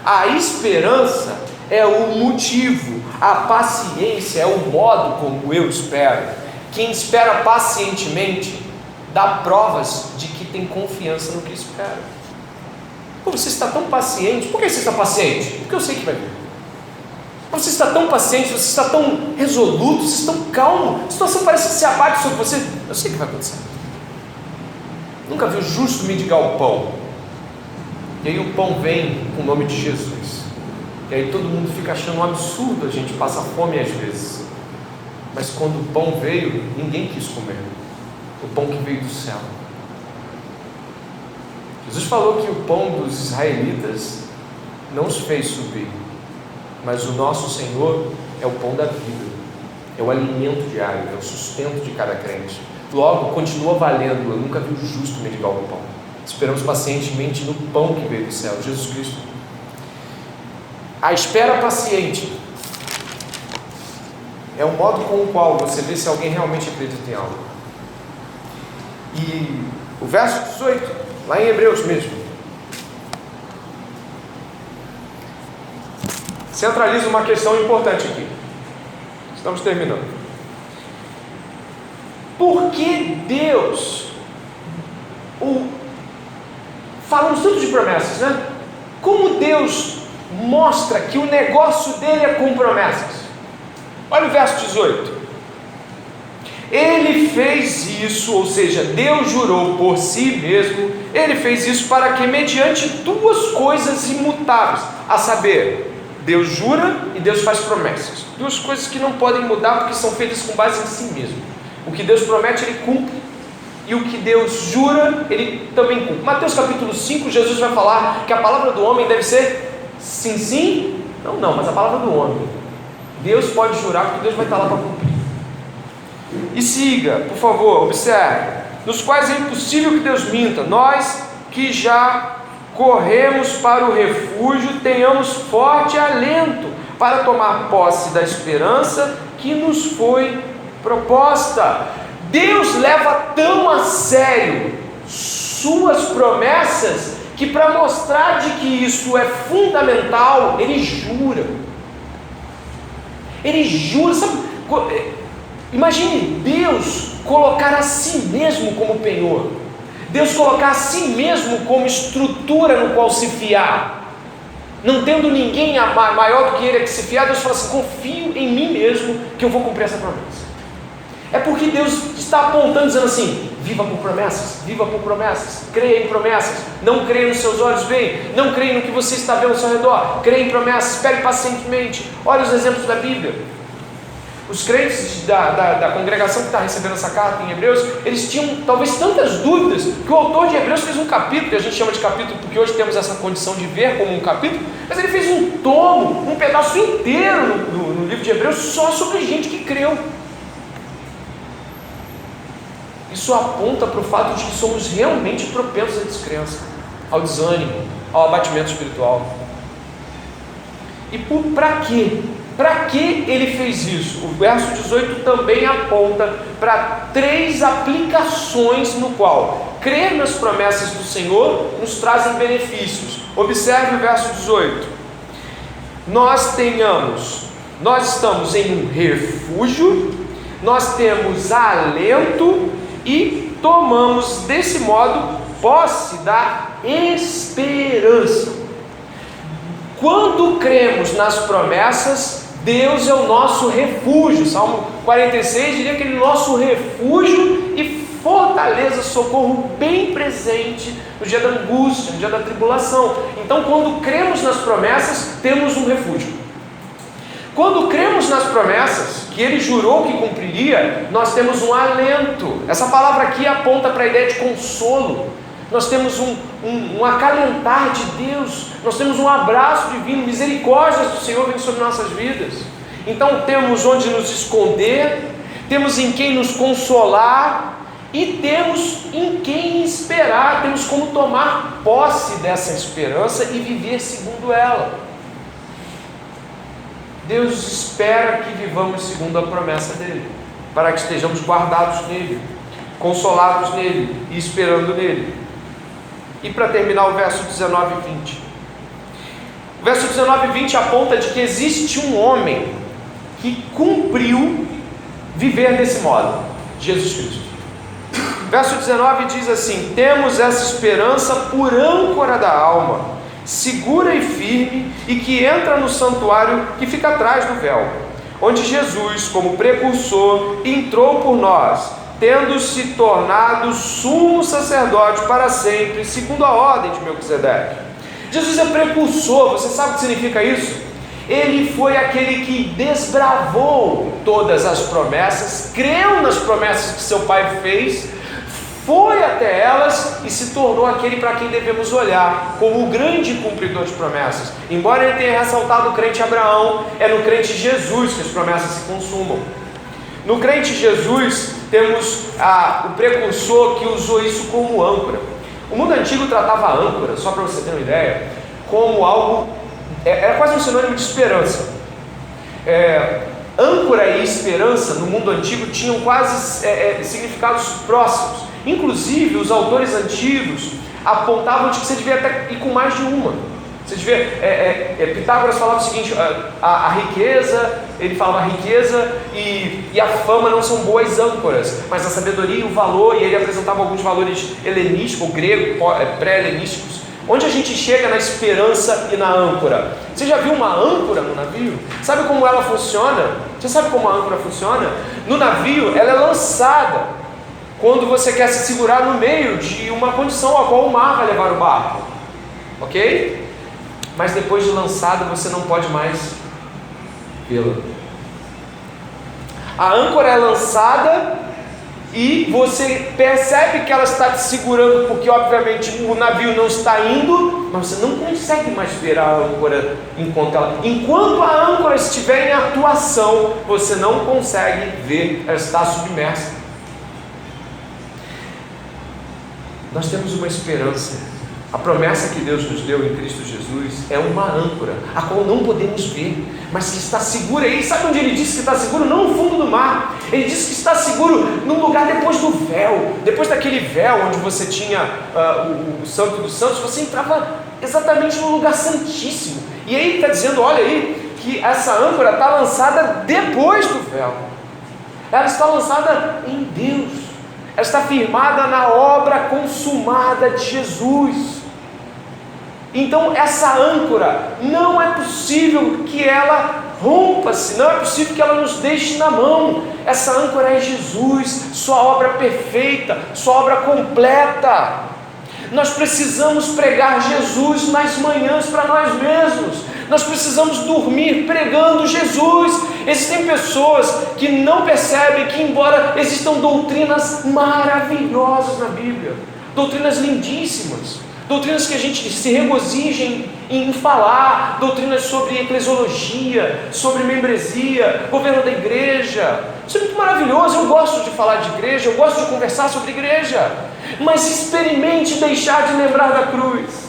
A esperança é o motivo, a paciência é o modo como eu espero. Quem espera pacientemente dá provas de que tem confiança no que espera. Você está tão paciente. Por que você está paciente? Porque eu sei que vai vir. Você está tão paciente, você está tão resoluto, você está tão calmo, a situação parece que se abate sobre você. Eu sei que vai acontecer. Nunca vi o justo mendigar o pão, e aí o pão vem com o nome de Jesus, e aí todo mundo fica achando um absurdo a gente passar fome às vezes, mas quando o pão veio, ninguém quis comer, o pão que veio do céu. Jesus falou que o pão dos israelitas não os fez subir, mas o nosso Senhor é o pão da vida, é o alimento diário, é o sustento de cada crente. Logo, continua valendo. Eu nunca vi o justo mendigar o pão. Esperamos pacientemente no pão que veio do céu, Jesus Cristo. A espera paciente é o modo com o qual você vê se alguém realmente acredita em algo. E o verso 18, lá em Hebreus mesmo, centraliza uma questão importante aqui. Estamos terminando. Por que Deus, falamos tanto de promessas, né? Como Deus mostra que o negócio dele é com promessas? Olha o verso 18. Ele fez isso, ou seja, Deus jurou por si mesmo, ele fez isso para que, mediante duas coisas imutáveis, a saber, Deus jura e Deus faz promessas, duas coisas que não podem mudar porque são feitas com base em si mesmo. O que Deus promete, ele cumpre, e o que Deus jura, ele também cumpre. Mateus capítulo 5, Jesus vai falar que a palavra do homem deve ser sim, sim, não, não, mas a palavra do homem. Deus pode jurar porque Deus vai estar lá para cumprir. E siga, por favor, observe, nos quais é impossível que Deus minta. Nós que já corremos para o refúgio, tenhamos forte alento para tomar posse da esperança que nos foi proposta. Deus leva tão a sério suas promessas que, para mostrar de que isso é fundamental, ele jura. Ele jura, sabe? Imagine Deus colocar a si mesmo como penhor, Deus colocar a si mesmo como estrutura no qual se fiar, não tendo ninguém maior do que ele a que se fiar. Deus fala assim: confio em mim mesmo que eu vou cumprir essa promessa. É porque Deus está apontando, dizendo assim: viva por promessas, creia em promessas, não creia nos seus olhos veem, não creia no que você está vendo ao seu redor, creia em promessas, espere pacientemente. Olha os exemplos da Bíblia. Os crentes da congregação que está recebendo essa carta em Hebreus, eles tinham talvez tantas dúvidas, que o autor de Hebreus fez um capítulo, que a gente chama de capítulo porque hoje temos essa condição de ver como um capítulo, mas ele fez um tomo, um pedaço inteiro no livro de Hebreus só sobre gente que creu. Isso aponta para o fato de que somos realmente propensos à descrença, ao desânimo, ao abatimento espiritual. E para quê? Para que ele fez isso? O verso 18 também aponta para 3 aplicações no qual crer nas promessas do Senhor nos trazem benefícios. Observe o verso 18. Nós estamos em um refúgio, nós temos alento e tomamos desse modo posse da esperança. Quando cremos nas promessas, Deus é o nosso refúgio. Salmo 46 diria que ele é o nosso refúgio e fortaleza, socorro bem presente no dia da angústia, no dia da tribulação. Então, quando cremos nas promessas, temos um refúgio. Quando cremos nas promessas que ele jurou que cumpriria, nós temos um alento. Essa palavra aqui aponta para a ideia de consolo. Nós temos um acalentar de Deus, nós temos um abraço divino, misericórdias do Senhor vem sobre nossas vidas. Então temos onde nos esconder, temos em quem nos consolar e temos em quem esperar, temos como tomar posse dessa esperança e viver segundo ela. Deus espera que vivamos segundo a promessa dele, para que estejamos guardados nele, consolados nele e esperando nele. E para terminar, o verso 19 e 20. O verso 19 e 20 aponta de que existe um homem que cumpriu viver desse modo, Jesus Cristo. Verso 19 diz assim: temos essa esperança por âncora da alma, segura e firme, e que entra no santuário que fica atrás do véu, onde Jesus, como precursor, entrou por nós, tendo se tornado sumo sacerdote para sempre, segundo a ordem de Melquisedeque. Jesus é precursor. Você sabe o que significa isso? Ele foi aquele que desbravou todas as promessas, creu nas promessas que seu pai fez, foi até elas e se tornou aquele para quem devemos olhar como o grande cumpridor de promessas. Embora ele tenha ressaltado o crente Abraão, é no crente Jesus que as promessas se consumam. No crente Jesus temos o precursor que usou isso como âncora. O mundo antigo tratava a âncora, só para você ter uma ideia, como algo, era quase um sinônimo de esperança. Âncora e esperança no mundo antigo tinham quase significados próximos. Inclusive os autores antigos apontavam de que você devia até ir com mais de uma. Você devia, Pitágoras falava o seguinte: a riqueza ele falava a riqueza e a fama não são boas âncoras, mas a sabedoria e o valor, e ele apresentava alguns valores helenísticos, ou grego, pré-helenísticos, onde a gente chega na esperança e na âncora. Você já viu uma âncora no navio? Sabe como ela funciona? Você sabe como a âncora funciona? No navio, ela é lançada quando você quer se segurar no meio de uma condição a qual o mar vai levar o barco, ok? Mas depois de lançada, você não pode mais vê-la. A âncora é lançada e você percebe que ela está te segurando, porque obviamente o navio não está indo, mas você não consegue mais ver a âncora enquanto a âncora estiver em atuação, você não consegue ver, ela está submersa. Nós temos uma esperança. A promessa que Deus nos deu em Cristo Jesus é uma âncora, a qual não podemos ver, mas que está segura. E sabe onde ele disse que está seguro? Não no fundo do mar. Ele disse que está seguro num lugar depois do véu. Depois daquele véu onde você tinha o Santo dos Santos, você entrava exatamente no lugar santíssimo. E aí ele está dizendo, olha aí, que essa âncora está lançada depois do véu. Ela está lançada em Deus. Ela está firmada na obra consumada de Jesus. Então essa âncora, não é possível que ela rompa-se, não é possível que ela nos deixe na mão. Essa âncora é Jesus, sua obra perfeita, sua obra completa. Nós precisamos pregar Jesus nas manhãs para nós mesmos. Nós precisamos dormir pregando Jesus. Existem pessoas que não percebem que, embora existam doutrinas maravilhosas na Bíblia, doutrinas lindíssimas, doutrinas que a gente se regozija em falar, doutrinas sobre eclesiologia, sobre membresia, governo da igreja. Isso é muito maravilhoso. Eu gosto de falar de igreja, eu gosto de conversar sobre igreja, mas experimente deixar de lembrar da cruz.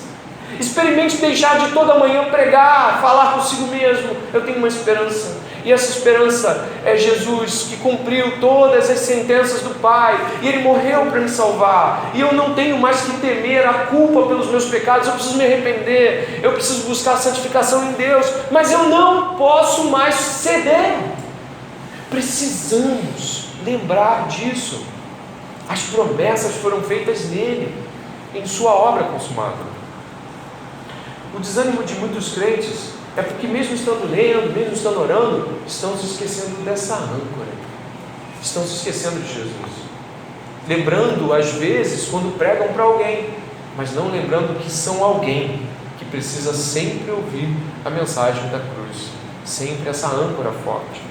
Experimente deixar de toda manhã pregar, falar consigo mesmo. Eu tenho uma esperança, e essa esperança é Jesus, que cumpriu todas as sentenças do Pai, e Ele morreu para me salvar, e eu não tenho mais que temer a culpa pelos meus pecados. Eu preciso me arrepender, eu preciso buscar a santificação em Deus, mas eu não posso mais ceder. Precisamos lembrar disso. As promessas foram feitas nele, em sua obra consumada. O desânimo de muitos crentes é porque, mesmo estando lendo, mesmo estando orando, estão se esquecendo dessa âncora, estão se esquecendo de Jesus, lembrando às vezes quando pregam para alguém, mas não lembrando que são alguém que precisa sempre ouvir a mensagem da cruz, sempre essa âncora forte.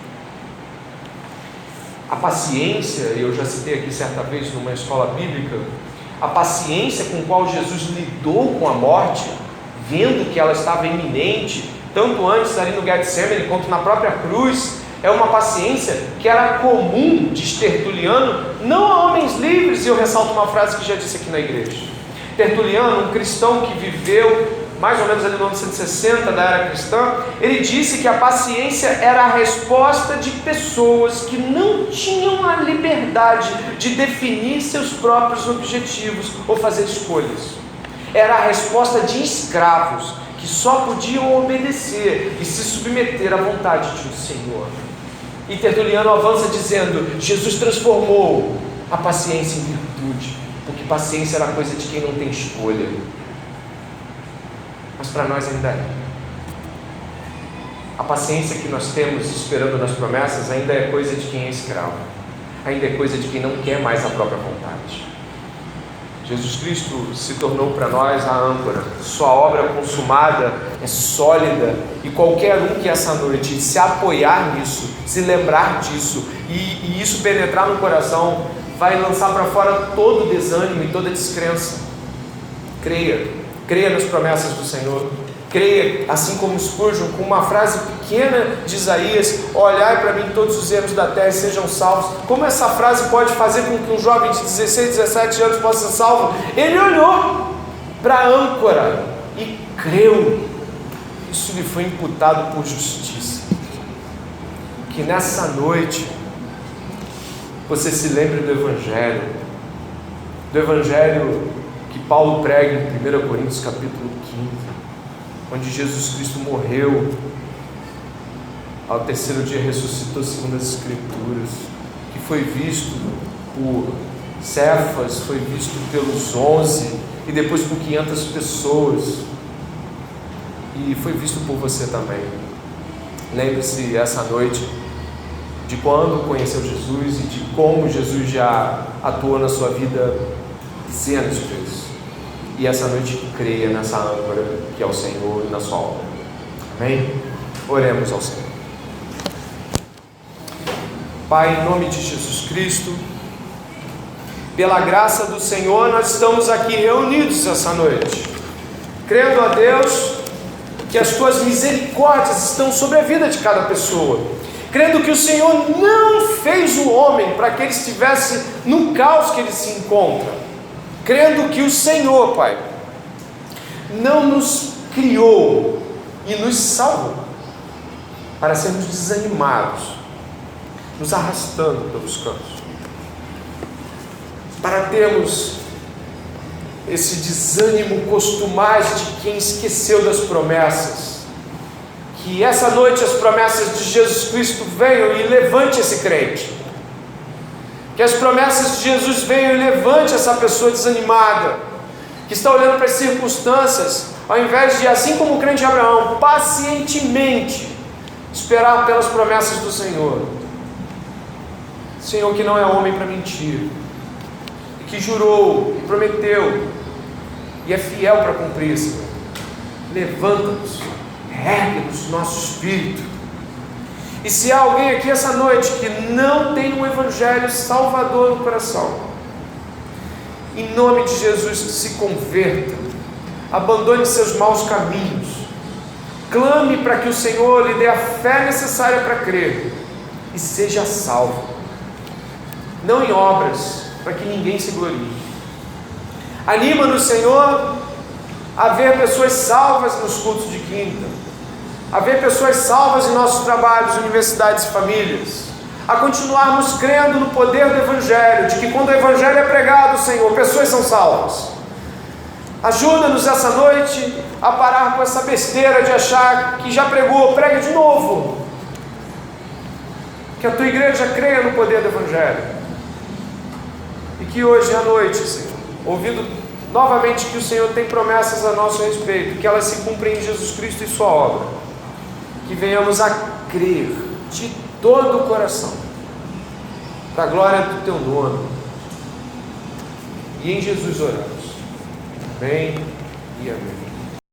A paciência, eu já citei aqui certa vez numa escola bíblica, a paciência com qual Jesus lidou com a morte, vendo que ela estava iminente, tanto antes ali no Getsemane quanto na própria cruz, é uma paciência que era comum, diz Tertuliano, não a homens livres. E eu ressalto uma frase que já disse aqui na igreja. Tertuliano, um cristão que viveu mais ou menos ali no ano 160 da era cristã, ele disse que a paciência era a resposta de pessoas que não tinham a liberdade de definir seus próprios objetivos ou fazer escolhas. Era a resposta de escravos que só podiam obedecer e se submeter à vontade de um Senhor. E Tertuliano avança dizendo: Jesus transformou a paciência em virtude, porque paciência era coisa de quem não tem escolha. Mas para nós ainda é. A paciência que nós temos esperando nas promessas ainda é coisa de quem é escravo, ainda é coisa de quem não quer mais a própria vontade. Jesus Cristo se tornou para nós a âncora, sua obra consumada é sólida, e qualquer um que essa noite se apoiar nisso, se lembrar disso, e isso penetrar no coração, vai lançar para fora todo o desânimo e toda a descrença. Creia nas promessas do Senhor, creia, assim como Spurgeon, com uma frase pequena de Isaías: olhai para mim todos os erros da terra e sejam salvos. Como essa frase pode fazer com que um jovem de 16, 17 anos possa ser salvo? Ele olhou para a âncora e creu. Isso lhe foi imputado por justiça. Que nessa noite você se lembre do Evangelho que Paulo prega em 1 Coríntios capítulo 15, onde Jesus Cristo morreu ao terceiro dia ressuscitou segundo as Escrituras, que foi visto por Cefas, foi visto pelos 11 e depois por 500 pessoas, e foi visto por você também. Lembre-se essa noite de quando conheceu Jesus e de como Jesus já atuou na sua vida dezenas de vezes. E essa noite creia nessa âncora que é o Senhor e na sua obra. Amém? Oremos ao Senhor. Pai, em nome de Jesus Cristo, pela graça do Senhor, nós estamos aqui reunidos essa noite, crendo a Deus que as tuas misericórdias estão sobre a vida de cada pessoa, crendo que o Senhor não fez o homem para que ele estivesse no caos que ele se encontra, crendo que o Senhor, Pai, não nos criou e nos salvou para sermos desanimados, nos arrastando pelos cantos, para termos esse desânimo costumaz de quem esqueceu das promessas. Que essa noite as promessas de Jesus Cristo venham e levante esse crente, que as promessas de Jesus venham e levante essa pessoa desanimada, que está olhando para as circunstâncias, ao invés de, assim como o crente de Abraão, pacientemente esperar pelas promessas do Senhor. Senhor, que não é homem para mentir, e que jurou e prometeu e é fiel para cumprir, Senhor. Levanta-nos, ergue-nos nosso espírito. E se há alguém aqui essa noite que não tem um evangelho salvador no coração, em nome de Jesus, que se converta, abandone seus maus caminhos, clame para que o Senhor lhe dê a fé necessária para crer e seja salvo, não em obras, para que ninguém se glorie. Anima-nos, Senhor, a ver pessoas salvas nos cultos de quinta, a ver pessoas salvas em nossos trabalhos, universidades e famílias, a continuarmos crendo no poder do Evangelho, de que quando o Evangelho é pregado, Senhor, pessoas são salvas. Ajuda-nos essa noite a parar com essa besteira de achar que já pregou, pregue de novo, que a tua igreja creia no poder do Evangelho, e que hoje à noite, Senhor, ouvindo novamente que o Senhor tem promessas a nosso respeito, que elas se cumprem em Jesus Cristo e sua obra, que venhamos a crer de todo o coração, para a glória do teu nome, e em Jesus oramos. Amém e amém.